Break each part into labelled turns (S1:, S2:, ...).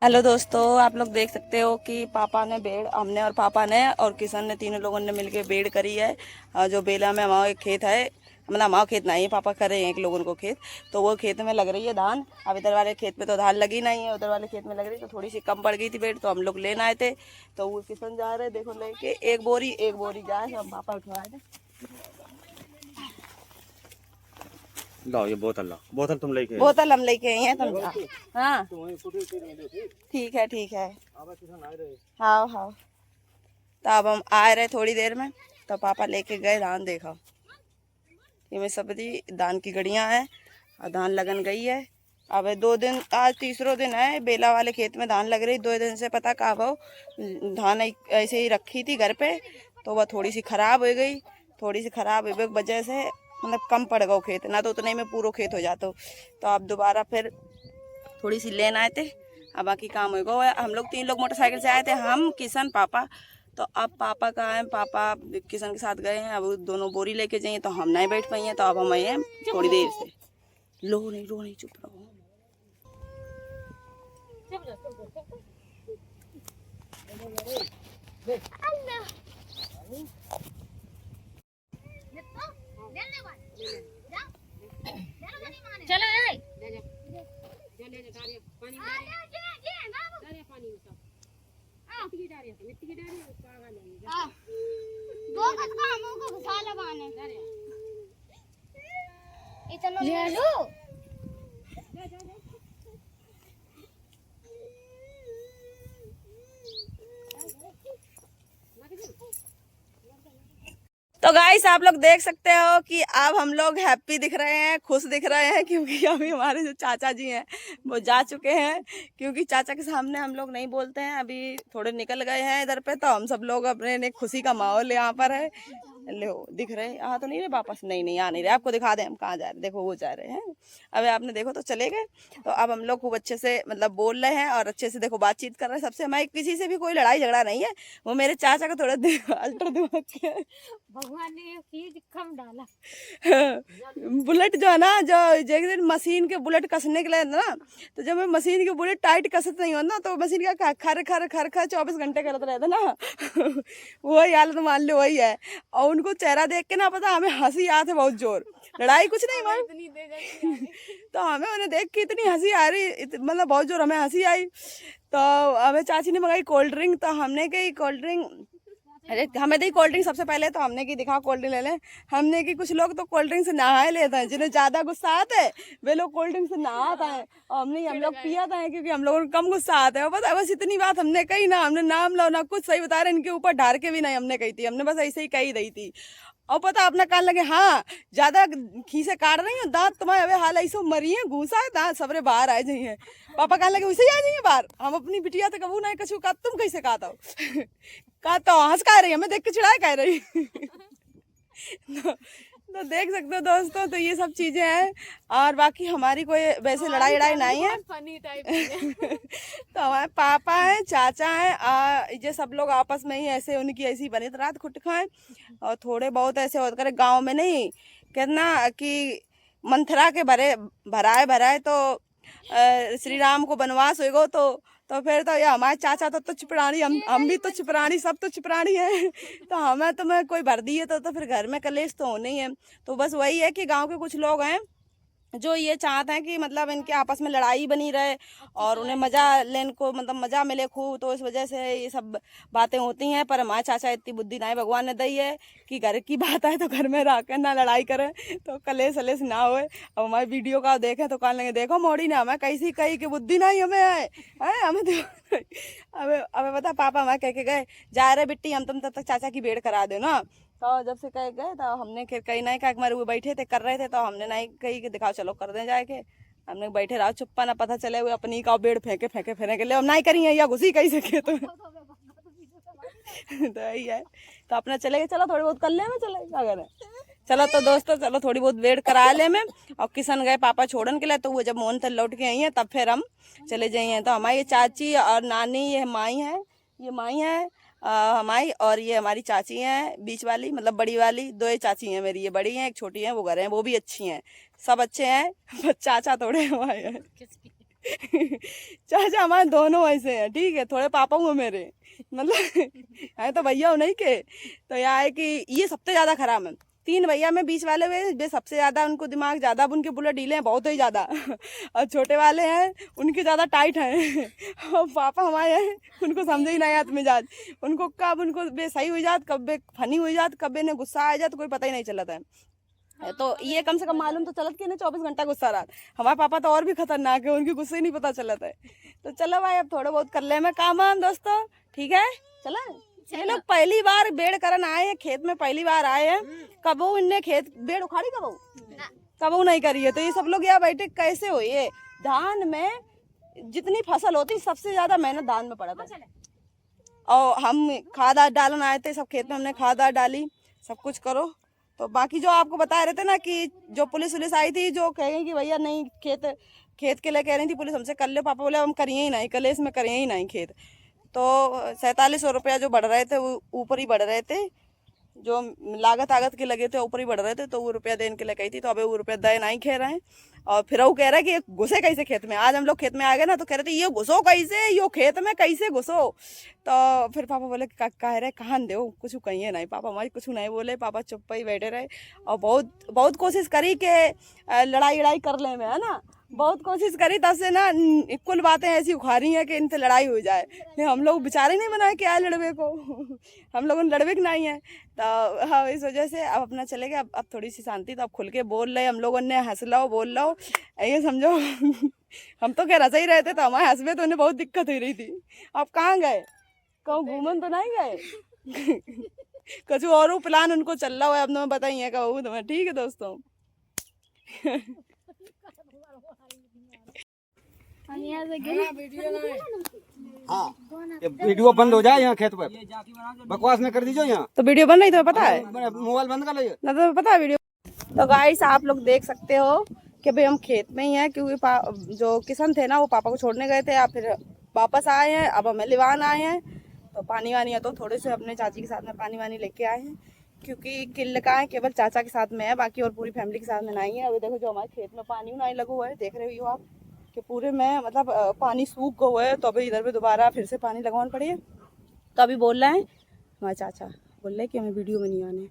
S1: Hello दोस्तों, आप लोग देख सकते हो कि पापा ने बेड़, हमने और पापा ने और किशन ने, तीनों लोगों ने मिलके बेड़ करी है। जो बेला में हमारा एक खेत है, मतलब हमारा खेत नहीं है, पापा करे हैं एक लोगों को खेत, तो वो खेत में लग रही है धान। अब इधर वाले खेत में तो धान लगी नहीं है, उधर वाले खेत में लग रही, तो थोड़ी सी कम पड़ गई थी बेड़, तो हम लोग लेना आए थे। तो वो किशन जा रहे, देखो लेके एक बोरी जाए, हम पापा उठवाए थे।
S2: लाओ ये बोतल, लाओ बोतल तुम लेके
S1: बोतल हम लेके आई हैं, तुम जाओ। हाँ ठीक है ठीक है। हाँ हाँ। तो अब हम आ रहे थोड़ी देर में, तो पापा लेके गए धान। देखो ये में सब्जी धान की गड़ियां हैं और धान लगन गई है। अब 2 दिन, आज तीसरा दिन है बेला वाले खेत में धान लग रही। 2 दिन से पता कहाँ भाव धान ऐसे ही रखी थी घर पे, तो वह थोड़ी सी खराब हो गई। थोड़ी सी खराब होने की वजह से मतलब कम पड़ गया खेत, ना तो उतने में पूरा खेत हो जाता। तो अब दोबारा फिर थोड़ी सी लेन आए थे। अब बाकी काम होगा। हम लोग 3 लोग मोटरसाइकिल से आए थे, हम, किशन, पापा। तो अब पापा कहाँ हैं? पापा किशन के साथ गए हैं। अब वो दोनों बोरी लेके जाइए, तो हम नहीं बैठ पाई हैं, तो अब हम आए हैं थोड़ी देर से। लो नहीं, चुप रहो।
S3: ले लो।
S1: तो गाइस, आप लोग देख सकते हो कि अब हम लोग हैप्पी दिख रहे हैं, खुश दिख रहे हैं, क्योंकि अभी हमारे जो चाचा जी हैं वो जा चुके हैं। क्योंकि चाचा के सामने हम लोग नहीं बोलते हैं, अभी थोड़े निकल गए हैं इधर पे, तो हम सब लोग अपने ने खुशी का माहौल यहाँ पर है। लो दिख रहे यहाँ तो नहीं रहे वापस, नहीं आ नहीं रहे। आपको दिखा दें हम कहाँ जा रहे, देखो वो जा रहे हैं। अब आपने देखो तो चले गए। तो अब हम लोग खूब अच्छे से मतलब बोल रहे हैं और अच्छे से देखो बातचीत कर रहे हैं सबसे। हमारी किसी से भी कोई लड़ाई झगड़ा नहीं है। वो मेरे चाचा का थोड़ा अल्टर दिमाग के है।
S3: भगवान ने चीज कम डाला।
S1: बुलेट जो है ना, जो एक दिन मशीन के बुलेट कसने के लिए ना, तो जब मैं मशीन के बुलेट टाइट कसत नहीं हो ना, तो मशीन का खर खर खर खर 24 घंटे करते रहता ना। वही हालत मान लो, वही है। और उनको चेहरा देख के ना पता हमें हंसी आती है बहुत जोर। लड़ाई कुछ नहीं भाई। तो हमें उन्हें देख के इतनी हंसी आ रही, मतलब बहुत जोर हमें हंसी आई। तो हमें चाची ने मंगाई कोल्ड ड्रिंक, तो हमने कही कोल्ड ड्रिंक, अरे हमें दी कोल्ड ड्रिंक सबसे पहले। तो हमने की दिखा कोल्ड ड्रिंक ले लें। हमने की कुछ लोग तो कोल्ड ड्रिंक से नहा लेते हैं, जिन्हें ज्यादा गुस्सा आता है वे लोग कोल्ड ड्रिंक से नहाता है। और हमने हम लोग पिया था, क्योंकि हम लोगों को कम गुस्सा आता है। पता है, बस इतनी बात हमने कही ना, हमने नाम लो ना कुछ सही बता रहे, इनके ऊपर ढार के भी नहीं हमने कही थी, हमने बस ऐसे ही कही रही थी। और पता अपना कान लगे, हाँ ज्यादा खीसे काट रही हो, दांत तुम्हारे अबे हाल ऐसे मरी है, घूसा है दांत सबरे बाहर आ जाइए। पापा कान लगे वैसे ही आ जाइए बाहर। हम अपनी बिटिया तो कबू नहीं कछू का, तुम कैसे कहता हो? कहता हूँ हंस कह रही है, मैं देख के चिढ़ाए कह रही। तो देख सकते हो दोस्तों, तो ये सब चीजें हैं। और बाकी हमारी कोई वैसे लड़ाई लड़ाई नहीं है।
S3: Funny type.
S1: तो हमारे पापा हैं, चाचा हैं, ये सब लोग आपस में ही ऐसे उनकी ऐसी बनी तो रात खुट खाएं। और थोड़े बहुत ऐसे होते करे गाँव में नहीं कहना कि मंथरा के भराए भराए तो श्री राम को वनवास होगा। तो फिर तो ये हमारे चाचा तो तुच्छ प्राणी, हम भी तुच्छ प्राणी, सब तुच्छ प्राणी है। तो हमें तो मैं कोई भर दिए तो फिर घर में कलेश तो होने ही है। तो बस वही है कि गांव के कुछ लोग हैं जो ये चाहते हैं कि मतलब इनके आपस में लड़ाई बनी रहे और उन्हें मजा लेने को मतलब मजा मिले खूब, तो इस वजह से ये सब बातें होती हैं। पर हमारे चाचा इतनी बुद्धि ना भगवान ने दी है कि घर की बात है तो घर में रह कर ना लड़ाई करें, तो कलेश वलेश ना होए। अब हमारी वीडियो का देखें तो कहने लगे देखो मोड़ी ने हमें कैसी कही कि बुद्धि नहीं हमें है हमें हमें हमें पता पापा हमारे कह के गए, जा रहे बिट्टी हम तुम तब तक चाचा की बेड़ करा दो ना। तो जब से कह गए तो हमने फिर कहीं नहीं कहा, हमारे वो बैठे थे कर रहे थे, तो हमने नहीं कही कि दिखाओ चलो कर दें जाके। हमने बैठे रहो चुप्पा, ना पता चले हुए अपनी का बेड़ फेंके फेंके फेंके ले हम नहीं करिए या घुसी कहीं सके तो। तो यही है। तो अपना चले गए, चलो थोड़ी बहुत कर ले में चले अगर चलो। तो दोस्तों चलो थोड़ी बहुत वेट करा ले में। और किशन गए पापा छोड़न के लिए, तो वो जब मोहन तक लौट के आई है तब फिर हम चले जाइए। तो हमारी ये चाची और नानी, ये माई है, ये माई है हमारी, और ये हमारी चाची हैं बीच वाली, मतलब बड़ी वाली। 2 ही चाची हैं मेरी, ये बड़ी हैं, एक छोटी हैं, वो घर हैं, वो भी अच्छी हैं, सब अच्छे हैं। बस चाचा थोड़े हमारे हैं। चाचा हमारे दोनों ऐसे हैं, ठीक है, थोड़े पापा हुए मेरे, मतलब है तो भैया हो नहीं के। तो यह है कि ये सबसे ज्यादा खराब है। 3 भैया में बीच वाले वे सबसे ज्यादा उनको दिमाग ज्यादा, अब उनके बुलेट ढीले हैं बहुत ही ज्यादा। और छोटे वाले हैं उनके ज्यादा टाइट हैं। और पापा हमारे हैं उनको समझ ही नहीं आत मिजाज, उनको कब उनको बे सही हो जात, कब बे फनी हो जात, कब बे ने गुस्सा आ जात, कोई पता ही नहीं चलता है। तो ये कम से कम मालूम तो चलत कि ना 24 घंटा गुस्सा रहा। हमारे पापा तो और भी खतरनाक है, उनके गुस्से ही नहीं पता चलता है। तो चलो भाई अब थोड़ा बहुत कर ले मैं काम वाम दोस्तों, ठीक है चला। ये लोग पहली बार बेड़ करन आए हैं, खेत में पहली बार आए हैं। कबो इनने खेत बेड़ उखाड़ी कबो नहीं करी है। तो ये सब लोग यहाँ बैठे कैसे हो, ये धान में जितनी फसल होती सबसे ज्यादा मेहनत धान में पड़ा था। और हम खाद डालन आए थे, सब खेत में हमने खाद डाली, सब कुछ करो। तो बाकी जो आपको बता रहे थे ना कि जो पुलिस आई थी, जो कह गई कि भैया नहीं खेत के लिए कह रही थी पुलिस हमसे, कर ले। पापा बोले हम करिए ही नहीं, कलेस में करिए ही नहीं खेत। तो 4700 रुपया जो बढ़ रहे थे वो ऊपर ही बढ़ रहे थे, जो लागत आगत के लगे थे ऊपर ही बढ़ रहे थे। तो वो रुपया देने के लिए कही थी, तो अबे वो रुपया दे नहीं कह रहे हैं। और फिर वो कह रहा है कि ये घुसे कैसे खेत में। आज हम लोग खेत में आ गए ना, तो कह रहे थे ये घुसो कैसे, यो खेत में कैसे घुसो। तो फिर पापा बोले कह रहे कहाँ दे कुछ कहिए नहीं। पापा हमारी कुछ नहीं बोले, पापा चुप ही बैठे रहे। और बहुत कोशिश करी कि लड़ाई कर ले में, है ना, बहुत कोशिश करी, तब से ना कुल बातें ऐसी उखाड़ी हैं कि इनसे लड़ाई हो जाए। हम लोग बेचारे नहीं बनाए कि आए लड़वे को। हम लोगों ने लड़वे की नहीं है। तो हाँ, इस वजह से अब अपना चले गए। अब थोड़ी सी शांति, तो अब खुल के बोल रहे हम लोगों ने, हंस लो बोल लो, ये समझो। हम तो क्या हंस ही रहते, तो हमारे हंसबे तो उन्हें बहुत दिक्कत हो रही थी। अब कहाँ गए, कहूँ घूमन तो नहीं गए। कुछ और प्लान उनको चल रहा है, अब तुम्हें बताइए कहूँ तुम्हें, ठीक है दोस्तों।
S4: हाँ, ये वीडियो बंद हो जाए यहाँ खेत पर, बकवास न कर दीजिए यहाँ।
S1: तो वीडियो बन रही तो पता है,
S4: मोबाइल बंद कर लीजिए
S1: ना तो पता है वीडियो। तो गाइस आप लोग देख सकते हो कि भाई हम खेत में ही हैं, क्योंकि जो किशन थे ना वो पापा को छोड़ने गए थे, या फिर वापस आए हैं। अब हमें लिवान आए हैं, तो पानी वानी है, तो थोड़े से अपने चाची के साथ में पानी वानी लेके आए हैं। क्योंकि किल का है केवल चाचा के साथ में है, बाकी और पूरी फैमिली के साथ में नहीं है। अभी देखो जो हमारे खेत में पानी नहीं लगा हुआ है, देख रहे हो आप कि पूरे में मतलब पानी सूख गया हुआ है। तो अभी इधर पे दोबारा फिर से पानी लगवाना पड़ी है। तो अभी बोल रहे हैं हमारे चाचा, बोल रहे हैं कि हमें वीडियो में नहीं आने।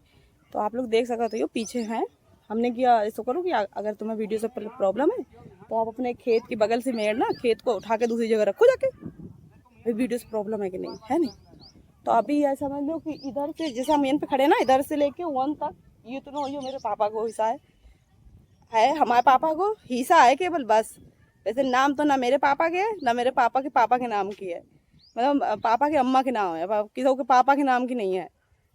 S1: तो आप लोग देख सकते हो पीछे हैं। हमने किया ऐसा करो कि अगर तुम्हें वीडियो से प्रॉब्लम है तो आप अपने खेत की बगल से मेड़ ना खेत को उठा के दूसरी जगह रखो जाके, भाई वीडियो से प्रॉब्लम है कि नहीं, है नहीं। तो अभी ये समझ लो कि इधर से जैसे हम यहाँ पे खड़े ना, इधर से लेके वन तक ये तो ये मेरे पापा को हिस्सा है, हमारे पापा को हिस्सा है केवल, बस। वैसे नाम तो ना मेरे पापा के है ना मेरे पापा के नाम की है, मतलब पापा के अम्मा के नाम है, किसी के पापा के नाम की नहीं है,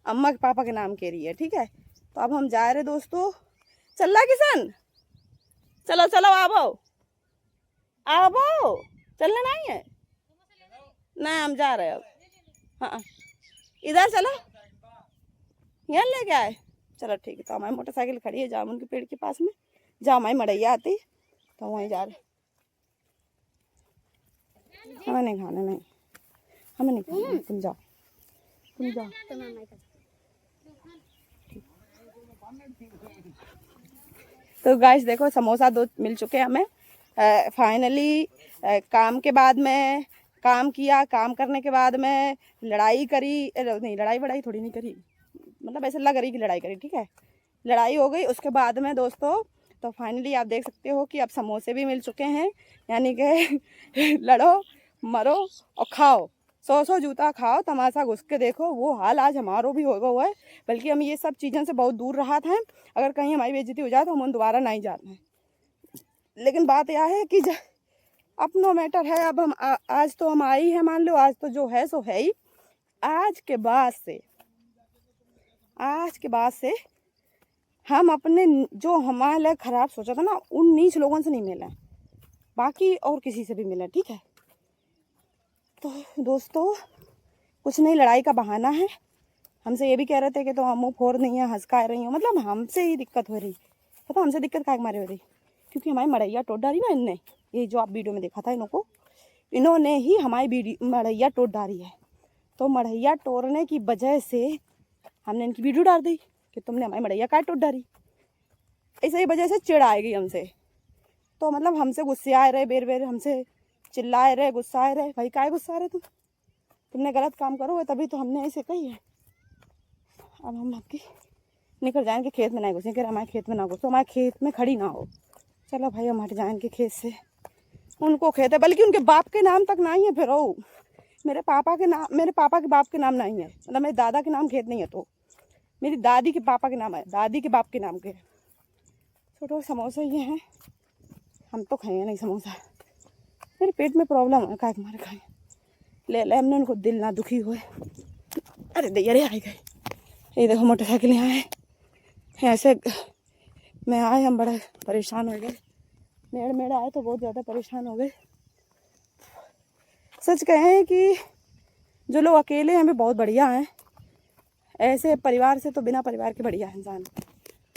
S1: अम्मा के पापा के नाम के रही है, ठीक है। तो अब हम जा रहे दोस्तों, चल रहा किसान, चलो चलो आओ चलने नहीं है ना, हम जा रहे हैं अब। हाँ इधर चलो, यहाँ लेके आए, चलो ठीक है। तो हमारी मोटरसाइकिल खड़ी है जामुन के पेड़ के पास में, जहाँ हमारी मड़ैया आती तो वहीं जा रहे। हमें नहीं खाना, नहीं हमें नहीं खाना, तुम जाओ। तो गाइस देखो समोसा 2 मिल चुके हैं हमें फाइनली। काम के बाद में काम किया, काम करने के बाद में लड़ाई करी, नहीं लड़ाई वड़ाई थोड़ी नहीं करी, मतलब ऐसे लग रही कि लड़ाई करी, ठीक है। लड़ाई हो गई उसके बाद में दोस्तों, तो फाइनली आप देख सकते हो कि अब समोसे भी मिल चुके हैं, यानी कि लड़ो मरो और खाओ, 100 जूता खाओ, तमाशा घुस के देखो। वो हाल आज हमारो भी होगा हुआ है, बल्कि हम ये सब चीज़ों से बहुत दूर रहा था। अगर कहीं हमारी बेइज्जती हो जाए तो हम दोबारा नहीं जाते हैं। लेकिन बात यह है कि अपनो मैटर है। अब हम आज तो हम आई है, मान लो आज तो जो है सो है ही। आज के बाद से हम अपने जो हमारे लिए खराब सोचा था ना, उन नीच लोगों से नहीं मिले, बाकी और किसी से भी मिले, ठीक है। तो दोस्तों कुछ नहीं, लड़ाई का बहाना है। हमसे ये भी कह रहे थे कि तो हम मुँह फोड़ नहीं है, हंसका रही हूँ, मतलब हमसे ही दिक्कत हो रही। पता हमसे दिक्कत काय मारे हो रही, क्योंकि हमारी मड़ैया टोट डाली ना इनने, ये जो आप वीडियो में देखा था इन्होंने ही हमारी मड़ैया टोट डाली है। तो मड़ैया तोड़ने की वजह से हमने इनकी वीडियो डाल दी कि तुमने हमारी मड़ैया काय टोट डाली। ऐसे ही वजह से चिढ़ आएगी हमसे, तो मतलब हमसे गुस्से आए रहे बेर हमसे चिल्लाए रहे, गुस्साए रहे। भाई काहे गुस्सा रहे तुमने गलत काम करोगे तभी तो हमने ऐसे कही है। अब हम आपकी निकल जाएंगे खेत में, नहीं घुसेंगे। कह रहे हमारे खेत में ना घुसो, हमारे खेत में खड़ी ना हो। चलो भाई हम हट जाएंगे खेत से। उनको खेत है, बल्कि उनके बाप के नाम तक नहीं है। फिर ओ मेरे पापा के बाप के नाम नहीं है, मतलब मेरे दादा के नाम खेत नहीं है, तो मेरी दादी के पापा के नाम है, दादी के बाप के नाम के। छोटे समोसे ये हैं, हम तो खाएंगे नहीं समोसा। मेरे पेट में प्रॉब्लम है, काय तुम्हारे खाए ले हमने उनको, दिल ना दुखी हुए। अरे दैया रे, आए गए। ये देखो मोटरसाइकिल यहाँ है, ऐसे में आए हम बड़े परेशान हो गए। मेड़ आए तो बहुत ज़्यादा परेशान हो गए। सच कहें कि जो लोग अकेले हैं वे बहुत बढ़िया हैं, ऐसे परिवार से तो बिना परिवार के बढ़िया है इंसान।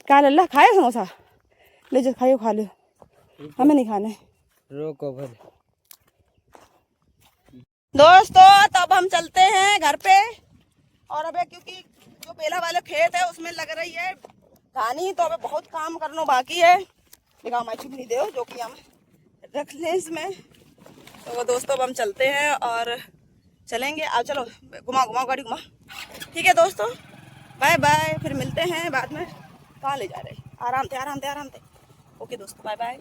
S1: क्या लल्ला खाए समोसा? ले जो खाइयो, खा लो, हमें नहीं खाने।
S4: रोको भले
S1: दोस्तों तब हम चलते हैं घर पे। और अबे क्योंकि जो बेला वाले खेत है उसमें लग रही है धानी, तो अबे बहुत काम करना बाकी है। देखा हमारी चुपनी दे जो कि हम रख लें इसमें। तो वो दोस्तों अब हम चलते हैं और चलेंगे। आओ चलो, घुमाओ गाड़ी घुमा। ठीक है दोस्तों, बाय बाय, फिर मिलते हैं बाद में। कहाँ ले जा रहे? आराम से। ओके दोस्तों, बाय बाय।